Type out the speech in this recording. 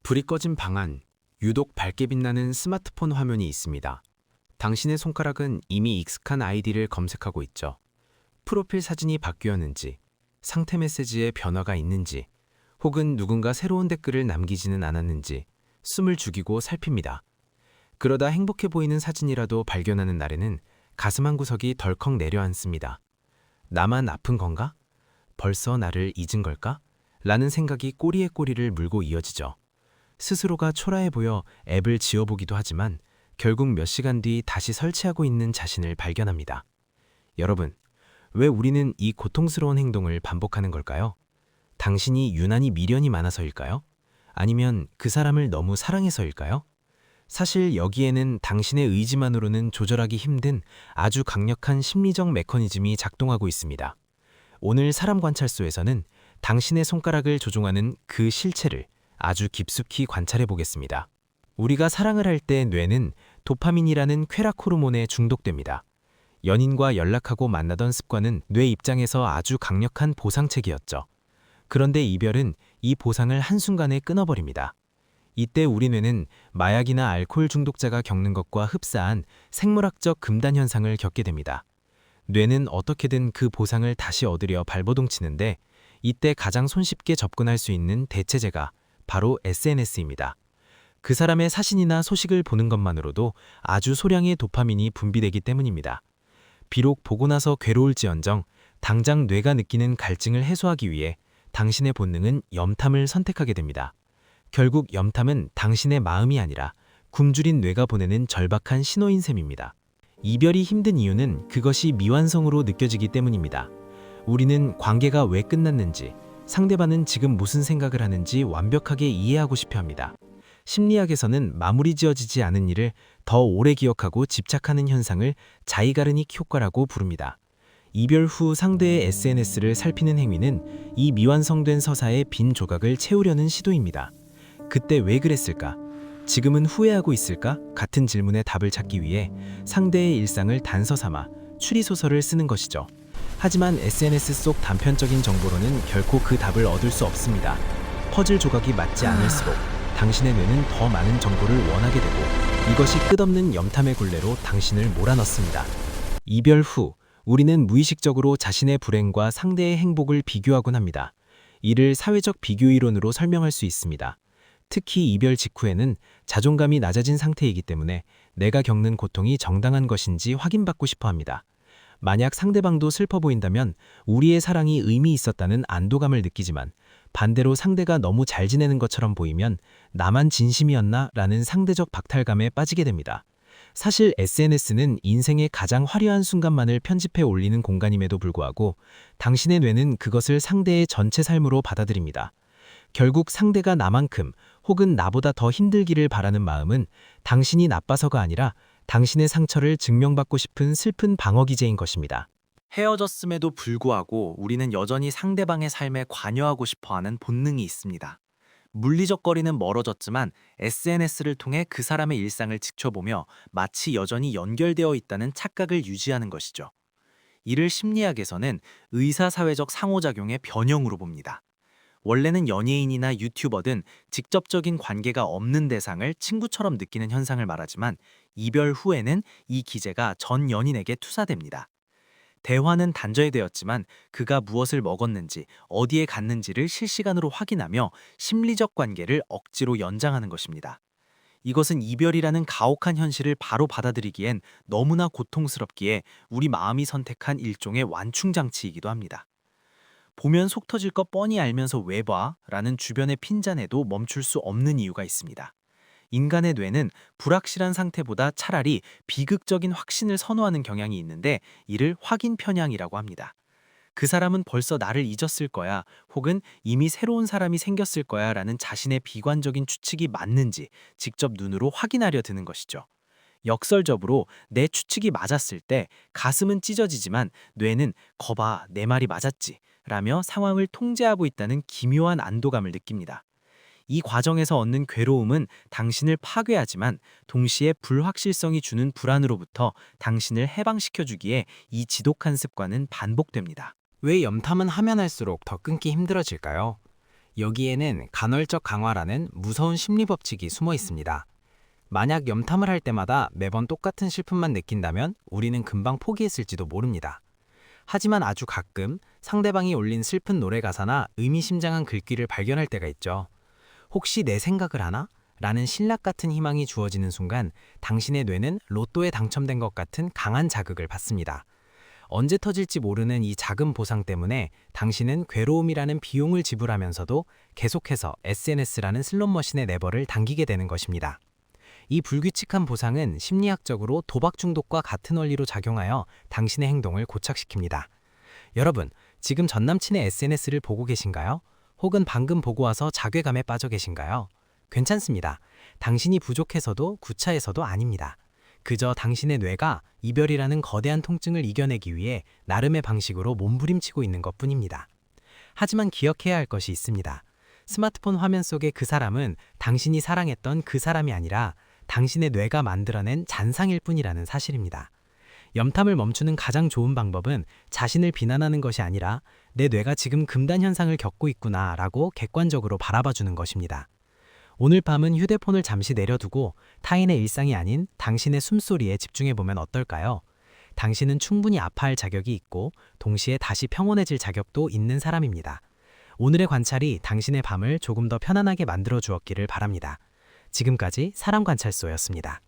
불이 꺼진 방 안, 유독 밝게 빛나는 스마트폰 화면이 있습니다. 당신의 손가락은 이미 익숙한 아이디를 검색하고 있죠. 프로필 사진이 바뀌었는지, 상태 메시지에 변화가 있는지, 혹은 누군가 새로운 댓글을 남기지는 않았는지 숨을 죽이고 살핍니다. 그러다 행복해 보이는 사진이라도 발견하는 날에는 가슴 한 구석이 덜컥 내려앉습니다. 나만 아픈 건가? 벌써 나를 잊은 걸까? 라는 생각이 꼬리에 꼬리를 물고 이어지죠. 스스로가 초라해 보여 앱을 지워보기도 하지만 결국 몇 시간 뒤 다시 설치하고 있는 자신을 발견합니다. 여러분, 왜 우리는 이 고통스러운 행동을 반복하는 걸까요? 당신이 유난히 미련이 많아서일까요? 아니면 그 사람을 너무 사랑해서일까요? 사실 여기에는 당신의 의지만으로는 조절하기 힘든 아주 강력한 심리적 메커니즘이 작동하고 있습니다. 오늘 사람관찰소에서는 당신의 손가락을 조종하는 그 실체를 아주 깊숙이 관찰해 보겠습니다. 우리가 사랑을 할 때 뇌는 도파민이라는 쾌락 호르몬에 중독됩니다. 연인과 연락하고 만나던 습관은 뇌 입장에서 아주 강력한 보상책이었죠. 그런데 이별은 이 보상을 한순간에 끊어버립니다. 이때 우리 뇌는 마약이나 알코올 중독자가 겪는 것과 흡사한 생물학적 금단 현상을 겪게 됩니다. 뇌는 어떻게든 그 보상을 다시 얻으려 발버둥치는데 이때 가장 손쉽게 접근할 수 있는 대체제가 바로 SNS입니다. 그 사람의 사진이나 소식을 보는 것만으로도 아주 소량의 도파민이 분비되기 때문입니다. 비록 보고 나서 괴로울지언정 당장 뇌가 느끼는 갈증을 해소하기 위해 당신의 본능은 염탐을 선택하게 됩니다. 결국 염탐은 당신의 마음이 아니라 굶주린 뇌가 보내는 절박한 신호인 셈입니다. 이별이 힘든 이유는 그것이 미완성으로 느껴지기 때문입니다. 우리는 관계가 왜 끝났는지, 상대방은 지금 무슨 생각을 하는지 완벽하게 이해하고 싶어 합니다. 심리학에서는 마무리 지어지지 않은 일을 더 오래 기억하고 집착하는 현상을 자이가르닉 효과라고 부릅니다. 이별 후 상대의 SNS를 살피는 행위는 이 미완성된 서사의 빈 조각을 채우려는 시도입니다. 그때 왜 그랬을까? 지금은 후회하고 있을까? 같은 질문에 답을 찾기 위해 상대의 일상을 단서 삼아 추리소설을 쓰는 것이죠. 하지만 SNS 속 단편적인 정보로는 결코 그 답을 얻을 수 없습니다. 퍼즐 조각이 맞지 않을수록 당신의 뇌는 더 많은 정보를 원하게 되고 이것이 끝없는 염탐의 굴레로 당신을 몰아넣습니다. 이별 후 우리는 무의식적으로 자신의 불행과 상대의 행복을 비교하곤 합니다. 이를 사회적 비교 이론으로 설명할 수 있습니다. 특히 이별 직후에는 자존감이 낮아진 상태이기 때문에 내가 겪는 고통이 정당한 것인지 확인받고 싶어 합니다. 만약 상대방도 슬퍼 보인다면 우리의 사랑이 의미 있었다는 안도감을 느끼지만 반대로 상대가 너무 잘 지내는 것처럼 보이면 나만 진심이었나? 라는 상대적 박탈감에 빠지게 됩니다. 사실 SNS는 인생의 가장 화려한 순간만을 편집해 올리는 공간임에도 불구하고 당신의 뇌는 그것을 상대의 전체 삶으로 받아들입니다. 결국 상대가 나만큼 혹은 나보다 더 힘들기를 바라는 마음은 당신이 나빠서가 아니라 당신의 상처를 증명받고 싶은 슬픈 방어 기제인 것입니다. 헤어졌음에도 불구하고 우리는 여전히 상대방의 삶에 관여하고 싶어하는 본능이 있습니다. 물리적 거리는 멀어졌지만 SNS를 통해 그 사람의 일상을 지켜보며 마치 여전히 연결되어 있다는 착각을 유지하는 것이죠. 이를 심리학에서는 의사사회적 상호작용의 변형으로 봅니다. 원래는 연예인이나 유튜버 등 직접적인 관계가 없는 대상을 친구처럼 느끼는 현상을 말하지만 이별 후에는 이 기제가 전 연인에게 투사됩니다. 대화는 단절되었지만 그가 무엇을 먹었는지, 어디에 갔는지를 실시간으로 확인하며 심리적 관계를 억지로 연장하는 것입니다. 이것은 이별이라는 가혹한 현실을 바로 받아들이기엔 너무나 고통스럽기에 우리 마음이 선택한 일종의 완충장치이기도 합니다. 보면 속 터질 거 뻔히 알면서 왜 봐? 라는 주변의 핀잔에도 멈출 수 없는 이유가 있습니다. 인간의 뇌는 불확실한 상태보다 차라리 비극적인 확신을 선호하는 경향이 있는데 이를 확인 편향이라고 합니다. 그 사람은 벌써 나를 잊었을 거야 혹은 이미 새로운 사람이 생겼을 거야 라는 자신의 비관적인 추측이 맞는지 직접 눈으로 확인하려 드는 것이죠. 역설적으로 내 추측이 맞았을 때 가슴은 찢어지지만 뇌는 거봐 내 말이 맞았지 라며 상황을 통제하고 있다는 기묘한 안도감을 느낍니다. 이 과정에서 얻는 괴로움은 당신을 파괴하지만 동시에 불확실성이 주는 불안으로부터 당신을 해방시켜주기에 이 지독한 습관은 반복됩니다. 왜 염탐은 하면 할수록 더 끊기 힘들어질까요? 여기에는 간헐적 강화라는 무서운 심리 법칙이 숨어 있습니다. 만약 염탐을 할 때마다 매번 똑같은 슬픔만 느낀다면 우리는 금방 포기했을지도 모릅니다. 하지만 아주 가끔 상대방이 올린 슬픈 노래 가사나 의미심장한 글귀를 발견할 때가 있죠. 혹시 내 생각을 하나? 라는 신락 같은 희망이 주어지는 순간 당신의 뇌는 로또에 당첨된 것 같은 강한 자극을 받습니다. 언제 터질지 모르는 이 작은 보상 때문에 당신은 괴로움이라는 비용을 지불하면서도 계속해서 SNS라는 슬롯머신의 레버를 당기게 되는 것입니다. 이 불규칙한 보상은 심리학적으로 도박 중독과 같은 원리로 작용하여 당신의 행동을 고착시킵니다. 여러분, 지금 전남친의 SNS를 보고 계신가요? 혹은 방금 보고 와서 자괴감에 빠져 계신가요? 괜찮습니다. 당신이 부족해서도 구차해서도 아닙니다. 그저 당신의 뇌가 이별이라는 거대한 통증을 이겨내기 위해 나름의 방식으로 몸부림치고 있는 것뿐입니다. 하지만 기억해야 할 것이 있습니다. 스마트폰 화면 속의 그 사람은 당신이 사랑했던 그 사람이 아니라 당신의 뇌가 만들어낸 잔상일 뿐이라는 사실입니다. 염탐을 멈추는 가장 좋은 방법은 자신을 비난하는 것이 아니라 내 뇌가 지금 금단 현상을 겪고 있구나 라고 객관적으로 바라봐주는 것입니다. 오늘 밤은 휴대폰을 잠시 내려두고 타인의 일상이 아닌 당신의 숨소리에 집중해보면 어떨까요? 당신은 충분히 아파할 자격이 있고 동시에 다시 평온해질 자격도 있는 사람입니다. 오늘의 관찰이 당신의 밤을 조금 더 편안하게 만들어 주었기를 바랍니다. 지금까지 사람관찰소였습니다.